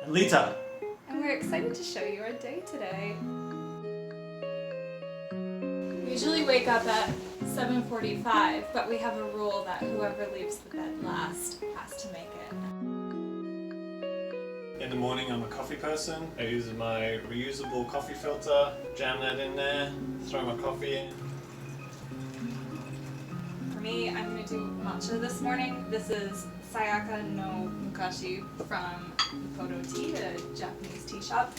and Leta. And we're excited to show you our day today. We usually wake up at 7:45, but we have a rule that whoever leaves the bed last has to make it. In the morning I'm a coffee person. I use my reusable coffee filter, jam that in there, throw my coffee in. For me, I'm going to do matcha this morning. This is Sayaka no Mukashi from Photo Tea, the Japanese tea shop.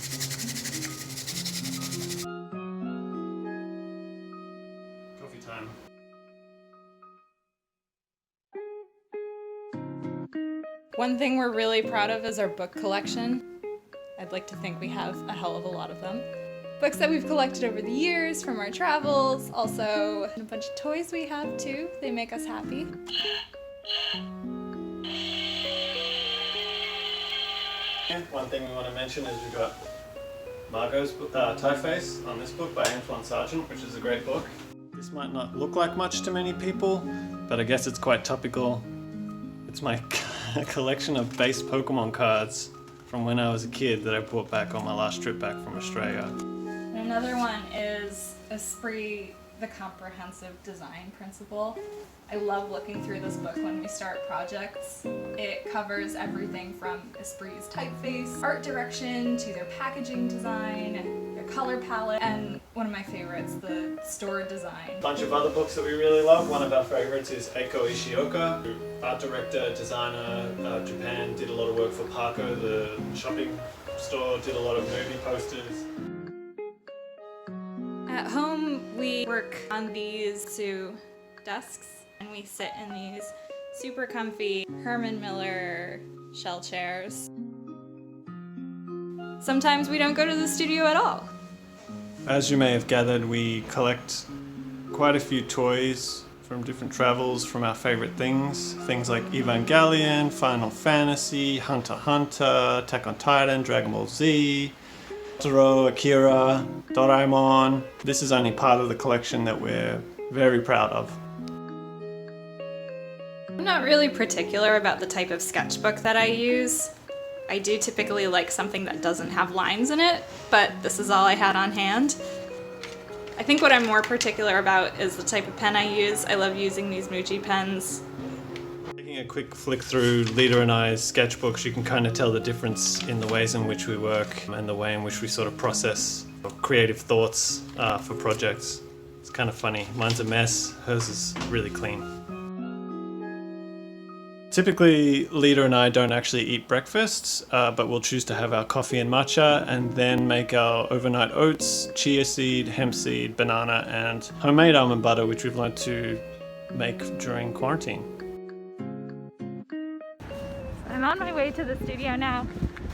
Coffee time. One thing we're really proud of is our book collection. I'd like to think we have a hell of a lot of them. Books that we've collected over the years from our travels, also a bunch of toys we have too. They make us happy. One thing we want to mention is we've got Margot's Typeface on this book by Antoine Sargent, which is a great book. This might not look like much to many people, but I guess it's quite topical. It's my collection of base Pokemon cards from when I was a kid that I brought back on my last trip back from Australia. And another one is Esprit, the Comprehensive Design Principle. I love looking through this book when we start projects. It covers everything from Esprit's typeface, art direction, to their packaging design, their color palette, and one of my favorites, the store design. A bunch of other books that we really love. One of our favorites is Eiko Ishioka, art director, designer, Japan, did a lot of work for Parco, the shopping store, did a lot of movie posters. At home, we work on these two desks, and we sit in these super comfy Herman Miller shell chairs. Sometimes we don't go to the studio at all. As you may have gathered, we collect quite a few toys from different travels from our favorite things. Things like Evangelion, Final Fantasy, Hunter x Hunter, Attack on Titan, Dragon Ball Z, Totoro, Akira, Doraemon. This is only part of the collection that we're very proud of. I'm not really particular about the type of sketchbook that I use. I do typically like something that doesn't have lines in it, but this is all I had on hand. I think what I'm more particular about is the type of pen I use. I love using these Muji pens. Taking a quick flick through Leta and I's sketchbooks, you can kind of tell the difference in the ways in which we work and the way in which we sort of process creative thoughts for projects. It's kind of funny. Mine's a mess, hers is really clean. Typically, Leta and I don't actually eat breakfast, but we'll choose to have our coffee and matcha and then make our overnight oats, chia seed, hemp seed, banana, and homemade almond butter, which we've learned to make during quarantine. I'm on my way to the studio now.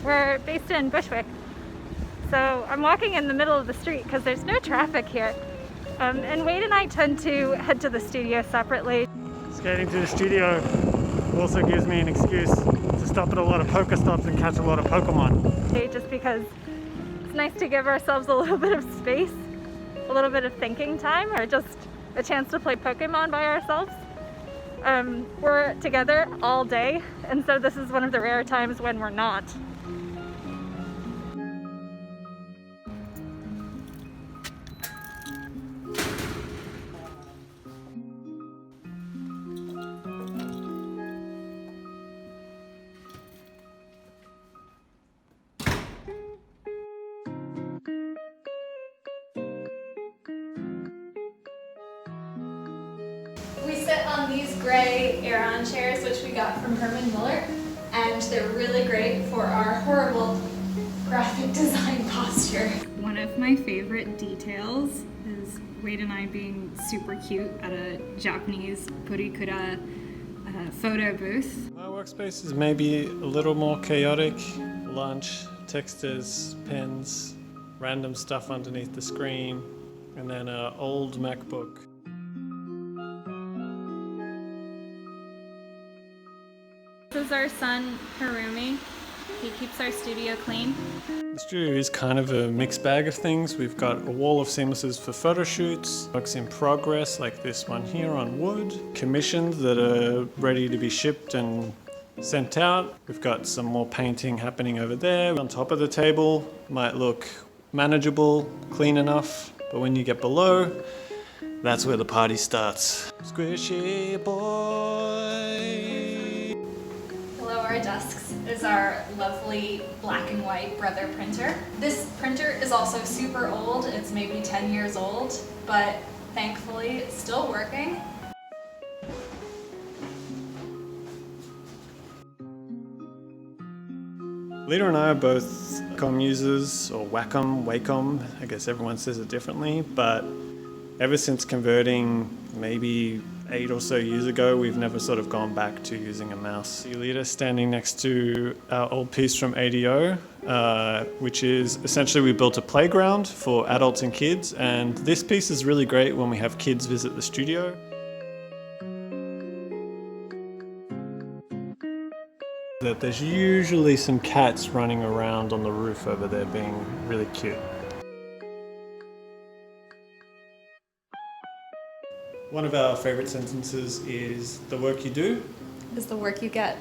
We're based in Bushwick, so I'm walking in the middle of the street because there's no traffic here. And Wade and I tend to head to the studio separately. Skating to the studio also gives me an excuse to stop at a lot of Pokestops and catch a lot of Pokemon. Just because it's nice to give ourselves a little bit of space, a little bit of thinking time, or just a chance to play Pokemon by ourselves. We're together all day, and so this is one of the rare times when we're not. We sit on these gray Aeron chairs, which we got from Herman Miller, and they're really great for our horrible graphic design posture. One of my favorite details is Wade and I being super cute at a Japanese purikura photo booth. My workspace is maybe a little more chaotic. Lunch, textures, pens, random stuff underneath the screen, and then an old MacBook. This is our son, Harumi. He keeps our studio clean. The studio is kind of a mixed bag of things. We've got a wall of seamlesses for photo shoots, works in progress like this one here on wood, commissions that are ready to be shipped and sent out. We've got some more painting happening over there. On top of the table, might look manageable, clean enough, but when you get below, that's where the party starts. Squishy boy. Below our desks is our lovely black and white Brother printer. This printer is also super old. It's maybe 10 years old, but thankfully it's still working. Leta and I are both Wacom users, or Wacom, I guess everyone says it differently, but ever since converting maybe 8 or so years ago, we've never sort of gone back to using a mouse. See Leta standing next to our old piece from ADO, which is essentially we built a playground for adults and kids, and this piece is really great when we have kids visit the studio. That there's usually some cats running around on the roof over there being really cute. One of our favourite sentences is, "The work you do Is the work you get."